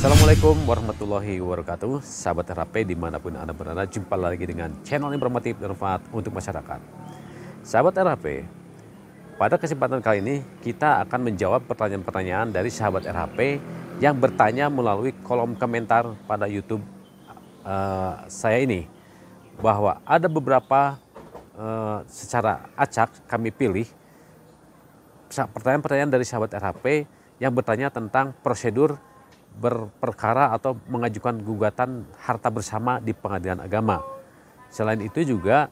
Assalamualaikum warahmatullahi wabarakatuh. Sahabat RHP dimanapun Anda berada, jumpa lagi dengan channel informatif dan bermanfaat untuk masyarakat. Sahabat RHP, pada kesempatan kali ini kita akan menjawab pertanyaan-pertanyaan dari sahabat RHP yang bertanya melalui kolom komentar pada YouTube saya ini, bahwa ada beberapa secara acak kami pilih pertanyaan-pertanyaan dari sahabat RHP yang bertanya tentang prosedur berperkara atau mengajukan gugatan harta bersama di pengadilan agama. Selain itu juga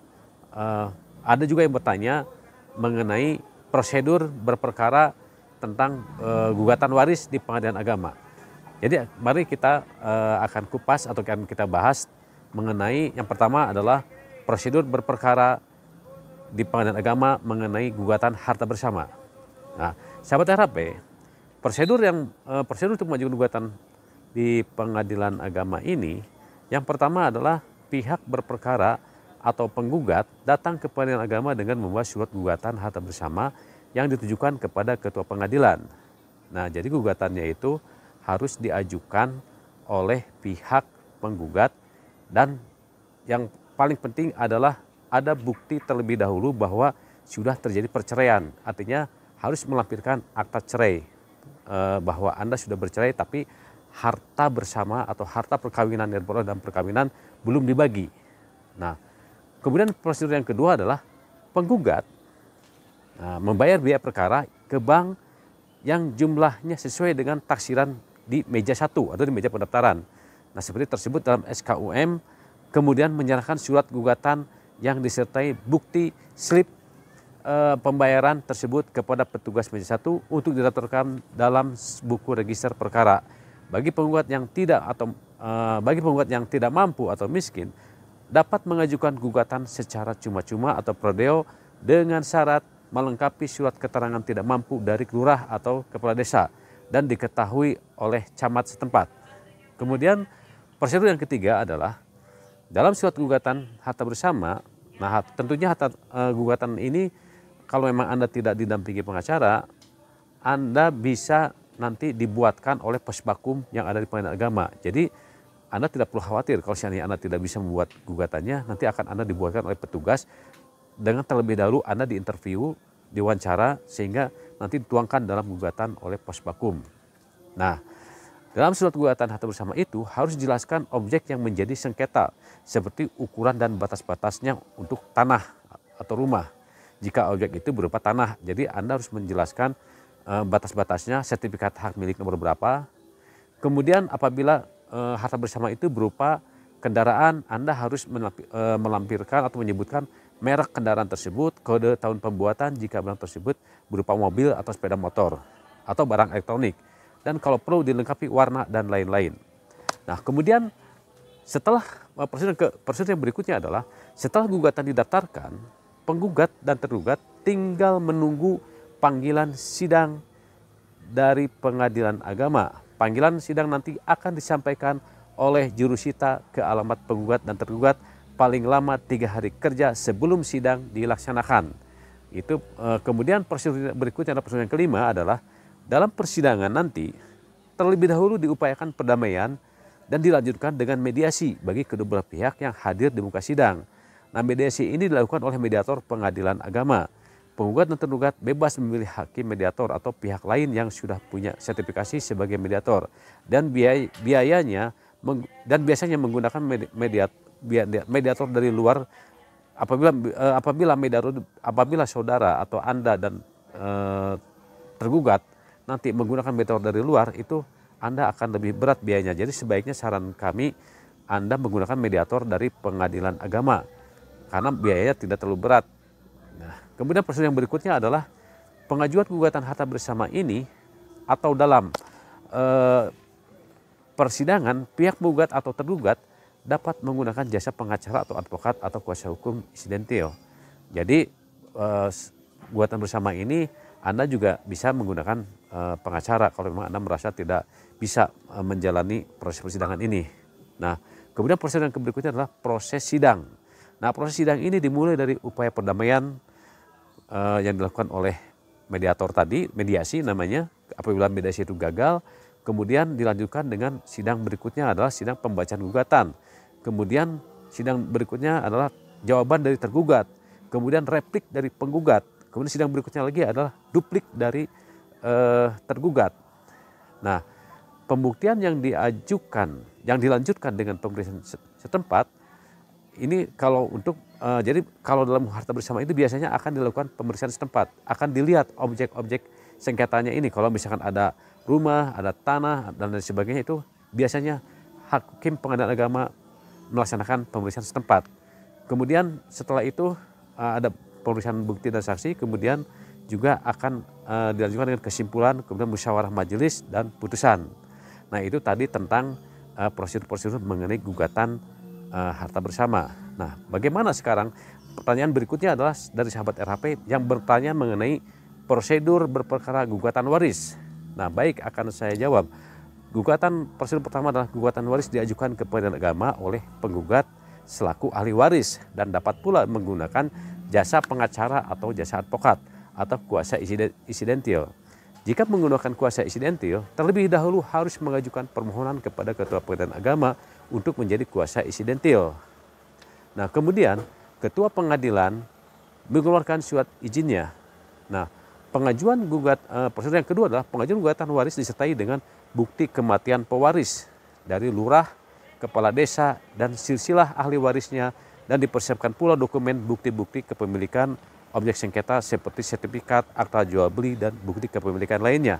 ada juga yang bertanya mengenai prosedur berperkara tentang gugatan waris di pengadilan agama. Jadi mari kita akan kupas atau akan kita bahas mengenai yang pertama adalah prosedur berperkara di pengadilan agama mengenai gugatan harta bersama. Nah, sahabat RHP, prosedur untuk mengajukan gugatan di pengadilan agama ini, yang pertama adalah pihak berperkara atau penggugat datang ke pengadilan agama dengan membawa surat gugatan harta bersama yang ditujukan kepada ketua pengadilan. Nah, jadi gugatannya itu harus diajukan oleh pihak penggugat, dan yang paling penting adalah ada bukti terlebih dahulu bahwa sudah terjadi perceraian, artinya harus melampirkan akta cerai bahwa Anda sudah bercerai tapi harta bersama atau harta perkawinan yang diperoleh dalam perkawinan belum dibagi. Nah, kemudian prosedur yang kedua adalah penggugat membayar biaya perkara ke bank yang jumlahnya sesuai dengan taksiran di meja 1 atau di meja pendaftaran. Nah, seperti tersebut dalam SKUM, kemudian menyerahkan surat gugatan yang disertai bukti slip pembayaran tersebut kepada petugas meja 1 untuk didaftarkan dalam buku register perkara. Bagi penggugat yang tidak mampu atau miskin dapat mengajukan gugatan secara cuma-cuma atau prodeo dengan syarat melengkapi surat keterangan tidak mampu dari lurah atau kepala desa dan diketahui oleh camat setempat. Kemudian prosedur yang ketiga adalah dalam surat gugatan harta bersama. Nah, tentunya gugatan ini kalau memang Anda tidak didampingi pengacara, Anda bisa nanti dibuatkan oleh Posbakum yang ada di pengadilan agama. Jadi Anda tidak perlu khawatir kalau seandainya Anda tidak bisa membuat gugatannya, nanti akan Anda dibuatkan oleh petugas dengan terlebih dahulu Anda diinterview, diwawancara, sehingga nanti dituangkan dalam gugatan oleh Posbakum. Nah, dalam surat gugatan harta bersama itu harus dijelaskan objek yang menjadi sengketa, seperti ukuran dan batas-batasnya untuk tanah atau rumah. Jika objek itu berupa tanah, jadi Anda harus menjelaskan batas-batasnya, sertifikat hak milik nomor berapa. Kemudian apabila harta bersama itu berupa kendaraan, Anda harus melampirkan atau menyebutkan merek kendaraan tersebut, kode tahun pembuatan jika barang tersebut berupa mobil atau sepeda motor atau barang elektronik, dan kalau perlu dilengkapi warna dan lain-lain. Nah, kemudian setelah prosedur yang berikutnya adalah setelah gugatan didaftarkan, penggugat dan tergugat tinggal menunggu panggilan sidang dari pengadilan agama. Panggilan sidang nanti akan disampaikan oleh jurusita ke alamat penggugat dan tergugat paling lama 3 hari kerja sebelum sidang dilaksanakan. Itu kemudian prosedur berikutnya adalah prosedur yang kelima adalah dalam persidangan nanti terlebih dahulu diupayakan perdamaian dan dilanjutkan dengan mediasi bagi kedua belah pihak yang hadir di muka sidang. Nah, mediasi ini dilakukan oleh mediator pengadilan agama. Penggugat dan tergugat bebas memilih hakim mediator atau pihak lain yang sudah punya sertifikasi sebagai mediator, dan biasanya menggunakan mediator dari luar apabila saudara atau Anda dan tergugat nanti menggunakan mediator dari luar, itu Anda akan lebih berat biayanya. Jadi sebaiknya saran kami Anda menggunakan mediator dari pengadilan agama karena biayanya tidak terlalu berat. Nah, kemudian prosedur yang berikutnya adalah pengajuan gugatan harta bersama ini atau dalam persidangan pihak penggugat atau tergugat dapat menggunakan jasa pengacara atau advokat atau kuasa hukum insidentil. Jadi gugatan bersama ini Anda juga bisa menggunakan pengacara kalau memang Anda merasa tidak bisa menjalani proses persidangan ini. Nah, kemudian proses yang berikutnya adalah proses sidang. Nah, proses sidang ini dimulai dari upaya perdamaian yang dilakukan oleh mediator tadi, mediasi namanya. Apabila mediasi itu gagal, Kemudian dilanjutkan dengan sidang berikutnya adalah sidang pembacaan gugatan. Kemudian sidang berikutnya adalah jawaban dari tergugat. Kemudian replik dari penggugat. Kemudian sidang berikutnya lagi adalah duplik dari tergugat. Nah, pembuktian yang diajukan, yang dilanjutkan dengan pemeriksaan setempat, ini kalau untuk jadi kalau dalam harta bersama itu biasanya akan dilakukan pemeriksaan setempat, akan dilihat objek-objek sengketanya ini. Kalau misalkan ada rumah, ada tanah dan lain sebagainya, itu biasanya hakim pengadilan agama melaksanakan pemeriksaan setempat. Kemudian setelah itu ada pemeriksaan bukti dan saksi, kemudian juga akan dilanjutkan dengan kesimpulan, kemudian musyawarah majelis dan putusan. Nah, itu tadi tentang prosedur-prosedur mengenai gugatan harta bersama. Nah, bagaimana sekarang? Pertanyaan berikutnya adalah dari sahabat RHP yang bertanya mengenai prosedur berperkara gugatan waris. Nah, baik, akan saya jawab. Prosedur pertama adalah gugatan waris diajukan ke pengadilan agama oleh penggugat selaku ahli waris dan dapat pula menggunakan jasa pengacara atau jasa advokat atau kuasa insidentil. Jika menggunakan kuasa insidentil, terlebih dahulu harus mengajukan permohonan kepada ketua pengadilan agama untuk menjadi kuasa insidentil. Nah, kemudian ketua pengadilan mengeluarkan surat izinnya. Nah, prosedur yang kedua adalah pengajuan gugatan waris disertai dengan bukti kematian pewaris dari lurah, kepala desa, dan silsilah ahli warisnya, dan dipersiapkan pula dokumen bukti-bukti kepemilikan objek sengketa seperti sertifikat, akta jual beli, dan bukti kepemilikan lainnya.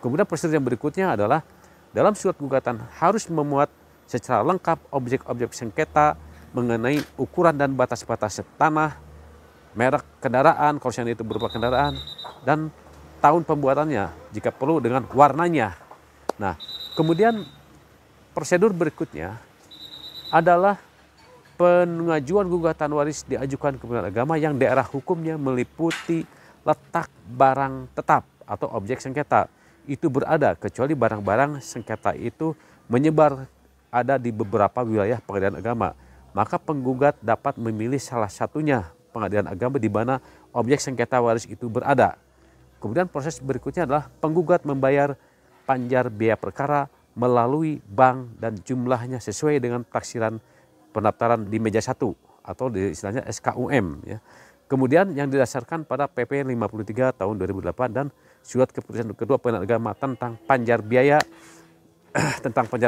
Kemudian prosedur yang berikutnya adalah dalam surat gugatan harus memuat secara lengkap objek-objek sengketa mengenai ukuran dan batas-batas tanah, merek kendaraan, kalau itu berupa kendaraan, dan tahun pembuatannya jika perlu dengan warnanya. Nah, kemudian prosedur berikutnya adalah pengajuan gugatan waris diajukan ke pengadilan agama yang daerah hukumnya meliputi letak barang tetap atau objek sengketa itu berada, kecuali barang-barang sengketa itu menyebar ada di beberapa wilayah pengadilan agama. Maka penggugat dapat memilih salah satunya pengadilan agama di mana objek sengketa waris itu berada. Kemudian proses berikutnya adalah penggugat membayar panjar biaya perkara melalui bank dan jumlahnya sesuai dengan taksiran pendaftaran di meja 1 atau di istilahnya SKUM ya. Kemudian yang didasarkan pada PP 53 tahun 2008 dan surat keputusan kedua pengadilan agama tentang panjar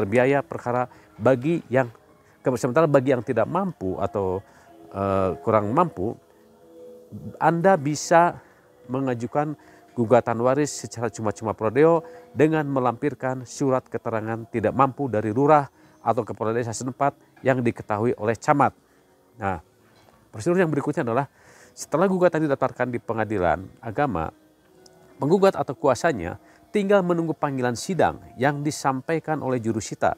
biaya perkara bagi yang sementara bagi yang tidak mampu atau kurang mampu, Anda bisa mengajukan gugatan waris secara cuma-cuma prodeo dengan melampirkan surat keterangan tidak mampu dari lurah atau kepala desa setempat yang diketahui oleh camat. Nah, prosedur yang berikutnya adalah setelah gugatan didaftarkan di pengadilan agama, penggugat atau kuasanya tinggal menunggu panggilan sidang yang disampaikan oleh jurusita.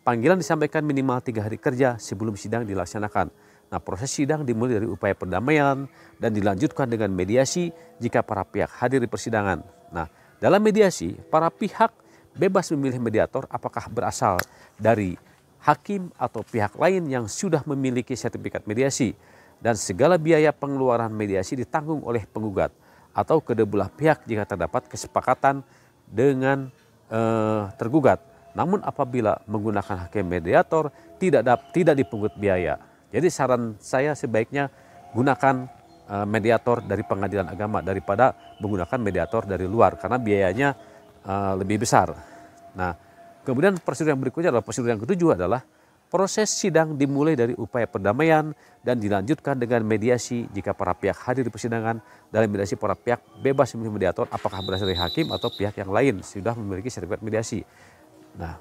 Panggilan disampaikan minimal 3 hari kerja sebelum sidang dilaksanakan. Nah, proses sidang dimulai dari upaya perdamaian dan dilanjutkan dengan mediasi jika para pihak hadir di persidangan. Nah, dalam mediasi, para pihak bebas memilih mediator apakah berasal dari hakim atau pihak lain yang sudah memiliki sertifikat mediasi, dan segala biaya pengeluaran mediasi ditanggung oleh penggugat atau kedua belah pihak jika terdapat kesepakatan dengan tergugat. Namun apabila menggunakan hakim mediator tidak dipungut biaya. Jadi saran saya sebaiknya gunakan mediator dari pengadilan agama daripada menggunakan mediator dari luar karena biayanya lebih besar. Nah, kemudian prosedur yang berikutnya adalah prosedur yang ketujuh adalah proses sidang dimulai dari upaya perdamaian dan dilanjutkan dengan mediasi jika para pihak hadir di persidangan. Dalam mediasi para pihak bebas memilih mediator apakah berasal dari hakim atau pihak yang lain sudah memiliki sertifikat mediasi. Nah,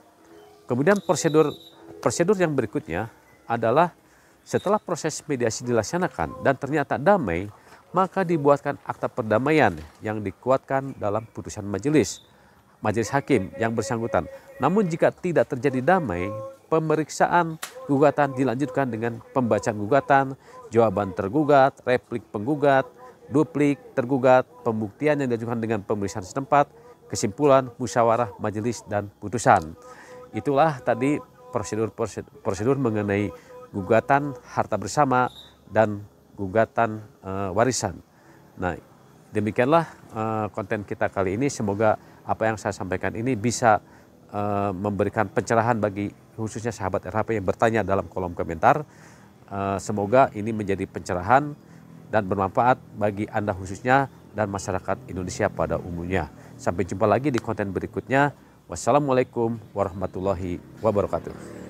kemudian prosedur yang berikutnya adalah setelah proses mediasi dilaksanakan dan ternyata damai, maka dibuatkan akta perdamaian yang dikuatkan dalam putusan majelis hakim yang bersangkutan. Namun jika tidak terjadi damai, pemeriksaan gugatan dilanjutkan dengan pembacaan gugatan, jawaban tergugat, replik penggugat, duplik tergugat, pembuktian yang diajukan dengan pemeriksaan setempat, kesimpulan, musyawarah, majelis, dan putusan. Itulah tadi prosedur mengenai gugatan harta bersama dan gugatan warisan. Nah, demikianlah konten kita kali ini. Semoga apa yang saya sampaikan ini bisa memberikan pencerahan bagi khususnya sahabat RHP yang bertanya dalam kolom komentar. Semoga ini menjadi pencerahan dan bermanfaat bagi Anda khususnya dan masyarakat Indonesia pada umumnya. Sampai jumpa lagi di konten berikutnya. Wassalamualaikum warahmatullahi wabarakatuh.